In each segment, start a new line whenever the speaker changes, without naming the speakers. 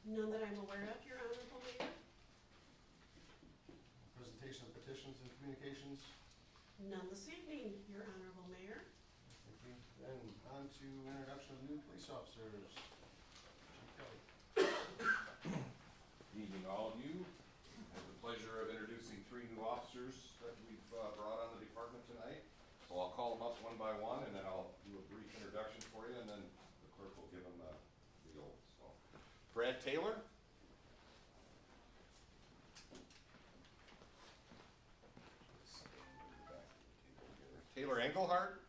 None that I'm aware of, Your Honorable Mayor.
Presentation of petitions and communications.
None this evening, Your Honorable Mayor.
Thank you. Then on to introduction of new police officers. Chief Kelly.
Good evening, all of you. I have the pleasure of introducing 3 new officers that we've brought on the department tonight. So I'll call them up one by one, and then I'll do a brief introduction for you, and then the clerk will give them the oath. So, Brad Taylor. Taylor Engelhardt.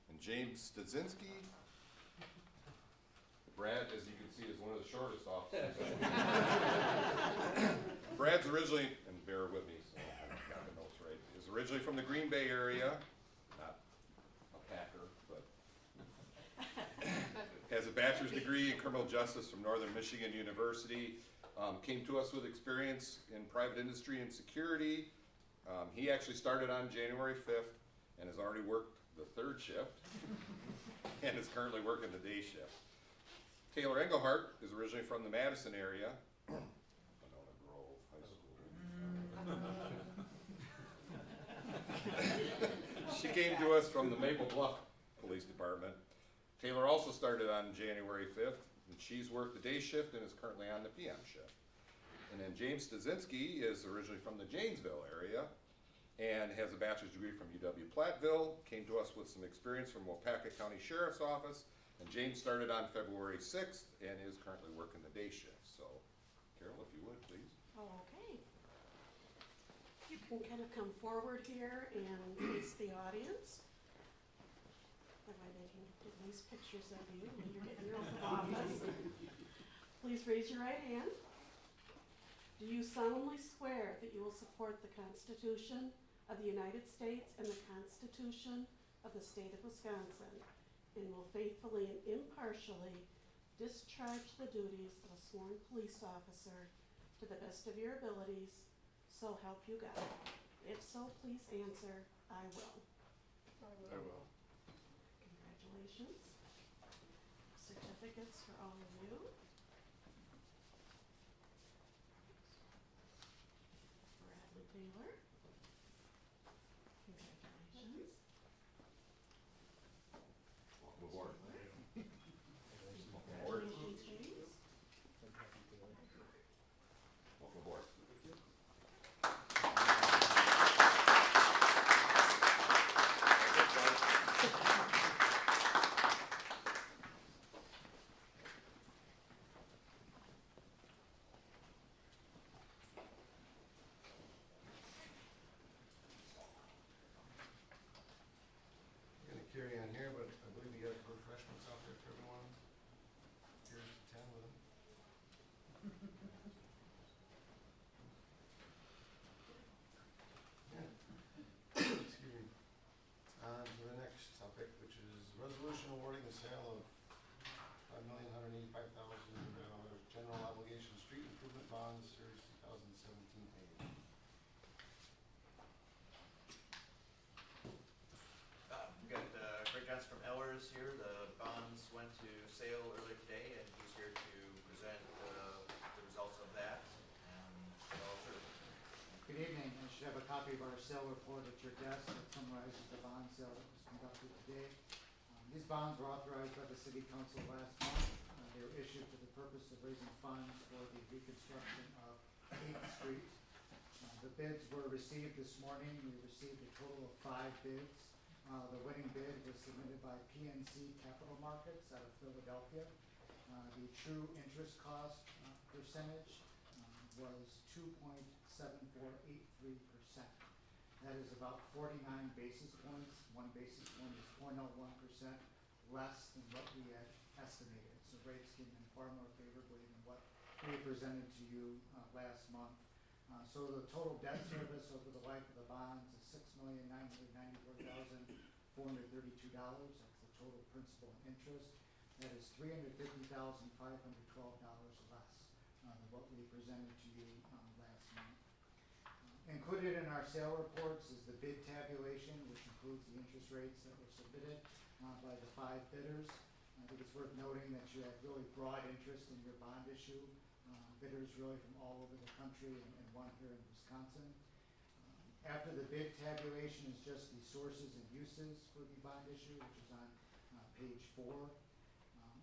And James Stadzinski. Brad, as you can see, is one of the shortest officers. Brad's originally, and bear with me so I got the notes right, is originally from the Green Bay area, not a Packer, but has a bachelor's degree in criminal justice from Northern Michigan University. Came to us with experience in private industry and security. He actually started on January 5th and has already worked the 3rd shift and is currently working the day shift. Taylor Engelhardt is originally from the Madison area. Winona Grove High School. She came to us from the Maple Bluff Police Department. Taylor also started on January 5th, and she's worked the day shift and is currently on the PM shift. And then James Stadzinski is originally from the Janesville area and has a bachelor's degree from UW-Platteville, came to us with some experience from Waupaca County Sheriff's Office, and James started on February 6th and is currently working the day shift. So, Carol, if you would, please.
Okay. You can kind of come forward here and face the audience. That way they can get nice pictures of you when you're getting your oath of office. Please raise your right hand. Do you solemnly swear that you will support the Constitution of the United States and the Constitution of the State of Wisconsin, and will faithfully and impartially discharge the duties of a sworn police officer to the best of your abilities, so help you God? If so, please answer, I will.
I will.
Congratulations. Certificates for all of you. Bradley Taylor. Congratulations.
Welcome aboard.
Congratulations, James.
Welcome aboard.
We're gonna carry on here, but I believe we got refreshments out there for everyone. Here's 10 with them. Yeah. Excuse me. On to the next topic, which is resolution awarding the sale of $5,185,000 general obligation street improvement bonds, series 2017 page.
We got Craig Johnson from Ellers here. The bonds went to sale earlier today, and he's here to present the results of that.
Good evening. I should have a copy of our sale report at your desk that summarizes the bond sale that was conducted today. These bonds were authorized by the City Council last month. They were issued for the purpose of raising funds for the reconstruction of 8th Street. The bids were received this morning. We received a total of 5 bids. The winning bid was submitted by PNC Capital Markets out of Philadelphia. The true interest cost percentage was 2.7483%. That is about 49 basis points. 1 basis point is 0.01% less than what we had estimated. So rates came in far more favorably than what we presented to you last month. So the total debt service over the life of the bonds is $6,994,432. That's the total principal and interest. That is $350,512 less than what we presented to you last month. Included in our sale reports is the bid tabulation, which includes the interest rates that were submitted by the 5 bidders. I think it's worth noting that you had really broad interest in your bond issue. Bidders really from all over the country and one here in Wisconsin. After the bid tabulation is just the sources and uses for the bond issue, which is on page 4.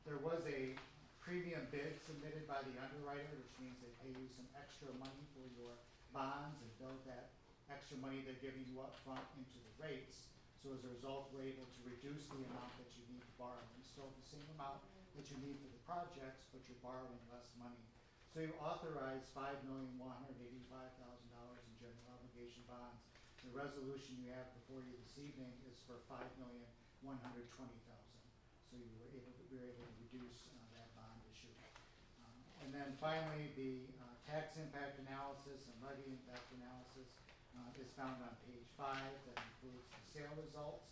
There was a premium bid submitted by the underwriter, which means they pay you some extra money for your bonds and build that extra money they're giving you up front into the rates. So as a result, we're able to reduce the amount that you need to borrow. You still have the same amount that you need for the projects, but you're borrowing less money. So you authorized $5,185,000 in general obligation bonds. The resolution you have before you this evening is for $5,120,000. So we were able to reduce that bond issue. And then finally, the tax impact analysis and levy impact analysis is found on page 5. That includes the sale results,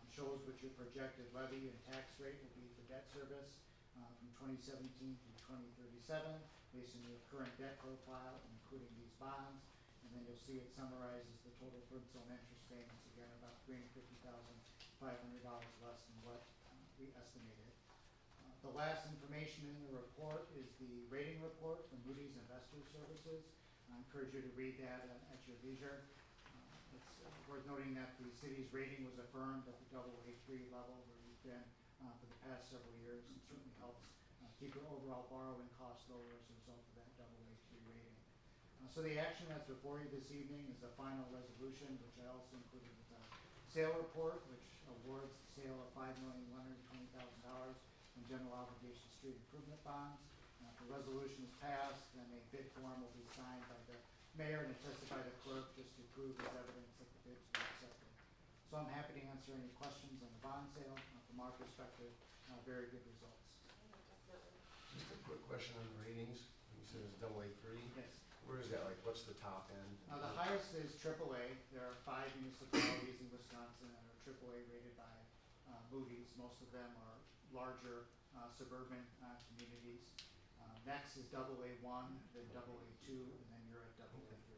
shows what your projected levy and tax rate will be for debt service from 2017 through 2037, based on your current debt profile, including these bonds. And then you'll see it summarizes the total principal and interest payments, again, about $350,500 less than what we estimated. The last information in the report is the rating report from Moody's Investor Services. I encourage you to read that at your leisure. It's worth noting that the city's rating was affirmed at the AA3 level, where we've been for the past several years. It certainly helps keep your overall borrowing costs lower as a result of that AA3 rating. So the action that's before you this evening is a final resolution, which I also included with the sale report, which awards the sale of $5,120,000 in general obligation street improvement bonds. If the resolution is passed, then a bid form will be signed by the mayor and attested by the clerk, just to prove as evidence that the bids were accepted. So I'm happy to answer any questions on the bond sale. From our perspective, very good results.
Just a quick question on the ratings. You said it's AA3.
Yes.
Where is that? Like, what's the top end?
The highest is AAA. There are 5 municipalities in Wisconsin that are AAA rated by Moody's. Most of them are larger suburban communities. Next is AA1, then AA2, and then you're at AA3.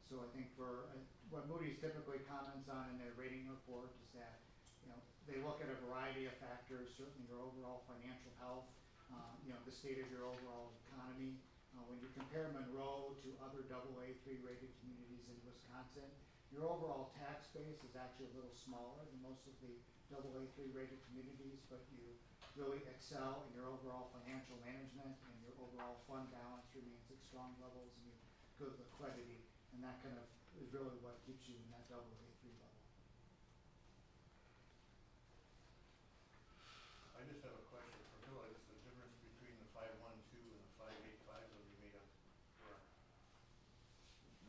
So I think for what Moody's typically comments on in their rating report is that, they look at a variety of factors, certainly your overall financial health, the state of your overall economy. When you compare Monroe to other AA3 rated communities in Wisconsin, your overall tax base is actually a little smaller than most of the AA3 rated communities, but you really excel in your overall financial management, and your overall fund balance remains at strong levels, and you have good liquidity, and that kind of is really what keeps you in that AA3 level.
I just have a question for Bill. Is the difference between the 512 and the 585 will be made up for?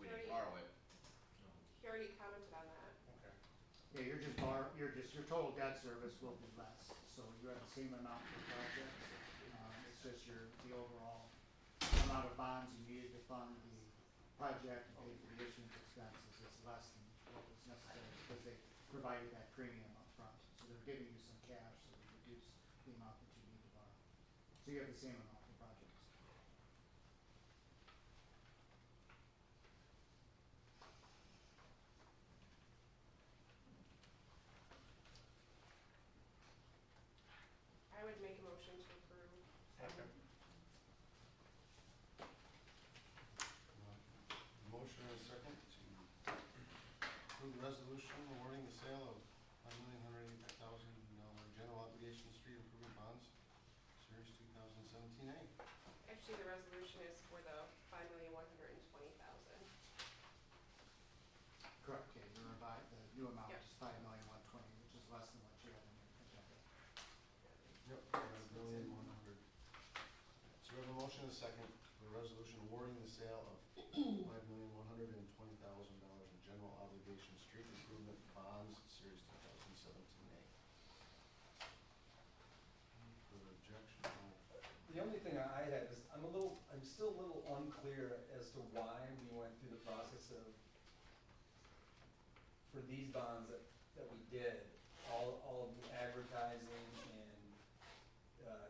We didn't borrow it.
He already commented on that.
Okay.
Yeah, your total debt service will be less, so you have the same amount for projects. It's just the overall amount of bonds you needed to fund the project and pay for the issuance expenses is less than what was necessary, because they provided that premium up front. So they're giving you some cash, so they reduce the amount that you need to borrow. So you have the same amount for projects.
I would make a motion to approve.
Second.
Motion and a second to approve the resolution awarding the sale of $5,180,000 general obligation street improvement bonds, Series 2017A.
Actually, the resolution is for the $5,120,000.
Correct, yeah, the new amount
Yep.
is $5,120,000, which is less than what you have in your agenda.
Yep. $5,100,000. So we have a motion and a second for the resolution awarding the sale of $5,120,000 in general obligation street improvement bonds, Series 2017A. Any further objection?
The only thing I had is, I'm still a little unclear as to why we went through the process of, for these bonds that we did, all of the advertising and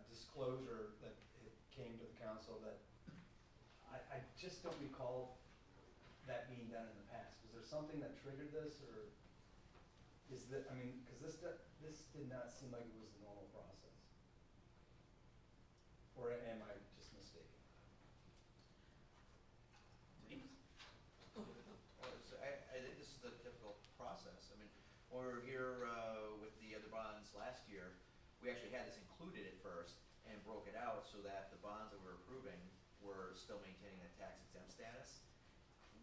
disclosure that it came to the council, that I just don't recall that being done in the past. Was there something that triggered this, or is that, because this did not seem like it was the normal
Or here, with the other bonds last year, we actually had this included at first and broke it out so that the bonds that we're approving were still maintaining that tax exempt status.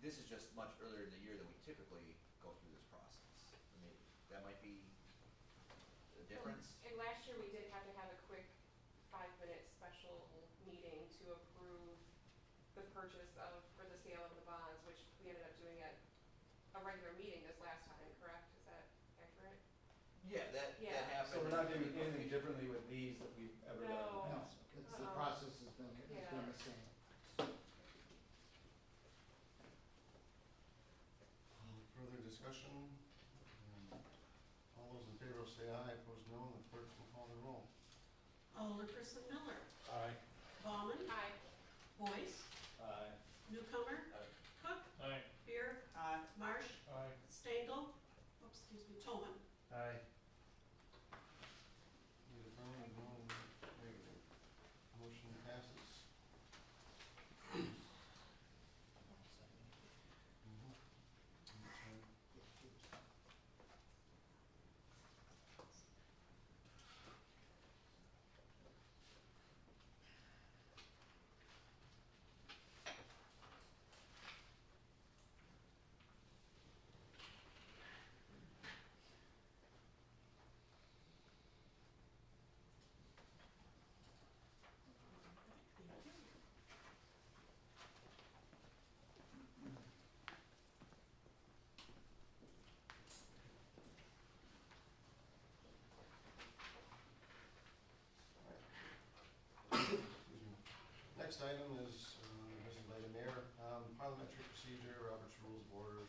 This is just much earlier in the year than we typically go through this process. I mean, that might be a difference.
And last year, we did have to have a quick 5-minute special meeting to approve the purchase of, or the sale of the bonds, which we ended up doing at a regular meeting this last time, correct? Is that accurate?
Yeah, that
Yeah.
happened.
So we're not doing anything differently with these that we've ever done in the
No.
past?
It's, the process has been
Yeah.
the same.
Any further discussion? All those in favor say aye, opposed no, and the clerk will call the roll.
Alderperson Miller.
Aye.
Bauman.
Aye.
Boyce.
Aye.
Newcomer.
Aye.
Cook.
Aye.
Beer. Marsh.
Aye.
Stengel. Oops, excuse me, Toman.
Aye.
Need affirmative, no negative. Motion passes. Mhm. Okay. Excuse me. Next item is, this is by the mayor, parliamentary procedure, Robert's Rules of Order,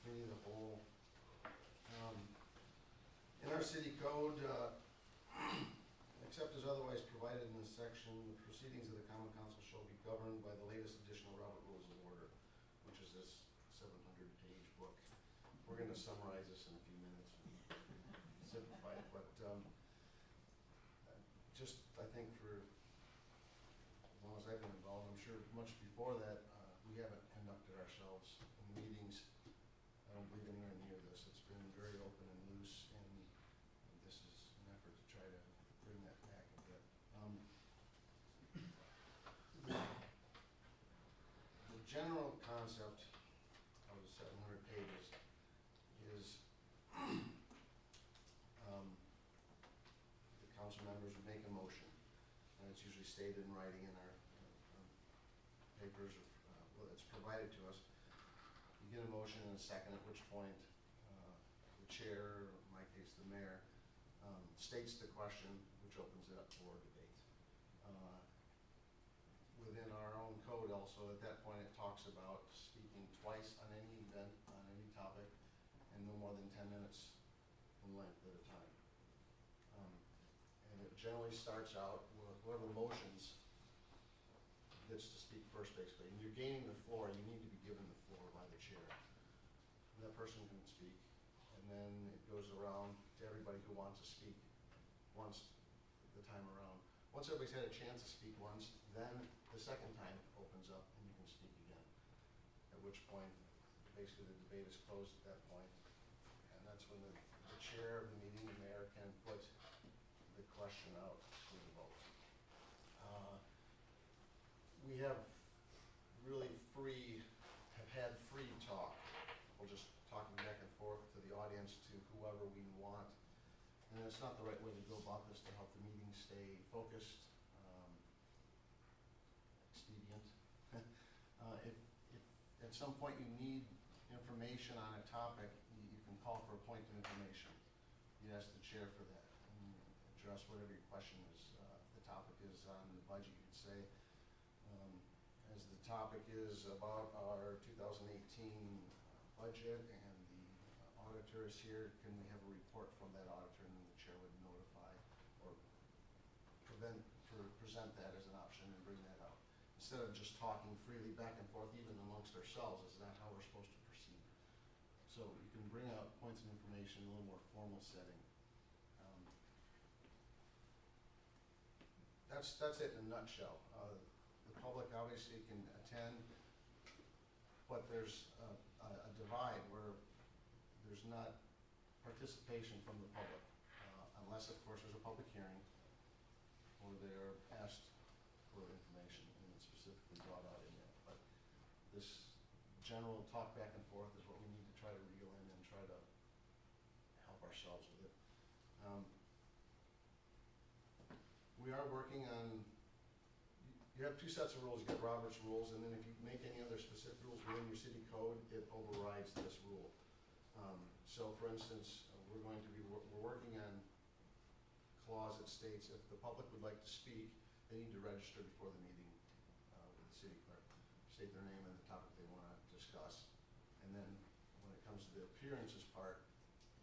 committee of the whole. In our city code, except as otherwise provided in this section, the proceedings of the common council shall be governed by the latest edition of Robert Rules of Order, which is this 700-page book. We're gonna summarize this in a few minutes and simplify it, but, just, I think for as long as I've been involved, I'm sure much before that, we haven't conducted ourselves in meetings, I don't believe anywhere near this. It's been very open and loose, and this is an effort to try to bring that back a bit. The general concept of the 700 pages is the council members would make a motion, and it's usually stated in writing in our papers, well, it's provided to us. You get a motion and a second, at which point the chair, or in my case the mayor, states the question, which opens it up for debate. Within our own code also, at that point, it talks about speaking twice on any event, on any topic, and no more than 10 minutes in length at a time. And it generally starts out with whoever motions gets to speak first, basically. And you're gaining the floor, you need to be given the floor by the chair. And that person can speak, and then it goes around to everybody who wants to speak once the time around. Once everybody's had a chance to speak once, then the second time opens up and you can speak again. At which point, basically the debate is closed at that point. And that's when the chair of the meeting, the mayor, can put the question out for the vote. We have really have had free talk. We're just talking back and forth to the audience, to whoever we want. And it's not the right way to go about this to help the meeting stay focused, expedient. If at some point you need information on a topic, you can call for a point of information. You ask the chair for that and address whatever your question is. If the topic is on the budget, you could say, as the topic is about our 2018 budget and the auditor is here, can we have a report from that auditor? And then the chair would notify or present that as an option and bring that out. Instead of just talking freely back and forth, even amongst ourselves, is not how we're supposed to proceed. So you can bring out points of information in a little more formal setting. That's it in a nutshell. The public obviously can attend, but there's a divide where there's not participation from the public, unless, of course, there's a public hearing or they're asked for information and it's specifically brought out in there. But this general talk back and forth is what we need to try to reel in and try to help ourselves with it. We are working on, you have two sets of rules. You got Robert's rules, and then if you make any other specific rules within your city code, it overrides this rule. So for instance, we're working on clause that states if the public would like to speak, they need to register before the meeting with the city clerk, state their name and the topic they want to discuss. And then when it comes to the appearances part,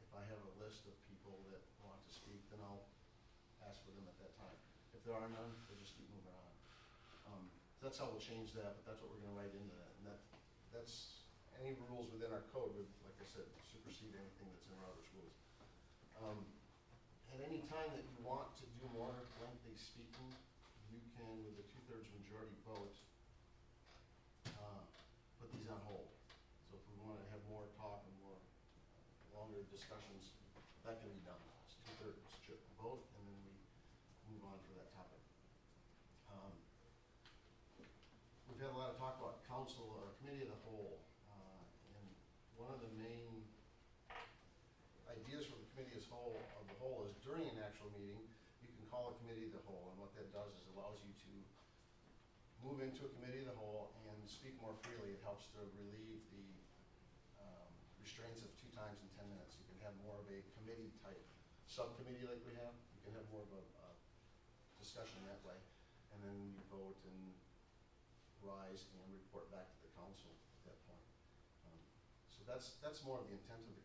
if I have a list of people that want to speak, then I'll ask for them at that time. If there are none, we'll just keep moving on. That's how we'll change that, but that's what we're going to write into that. And that's any rules within our code would, like I said, supersede anything that's in Robert's rules. At any time that you want to do more lengthy speaking, you can, with a 2/3 majority vote, put these on hold. So if we want to have more talk and more longer discussions, that can be done. It's 2/3 vote, and then we move on for that topic. We've had a lot of talk about council or committee of the whole, and one of the main ideas for the committee of the whole is during an actual meeting, you can call a committee of the whole, and what that does is allows you to move into a committee of the whole and speak more freely. It helps to relieve the restraints of 2 times in 10 minutes. You can have more of a committee type subcommittee like we have. You can have more of a discussion that way, and then you vote and rise and report back to the council at that point. So that's more of the intent of the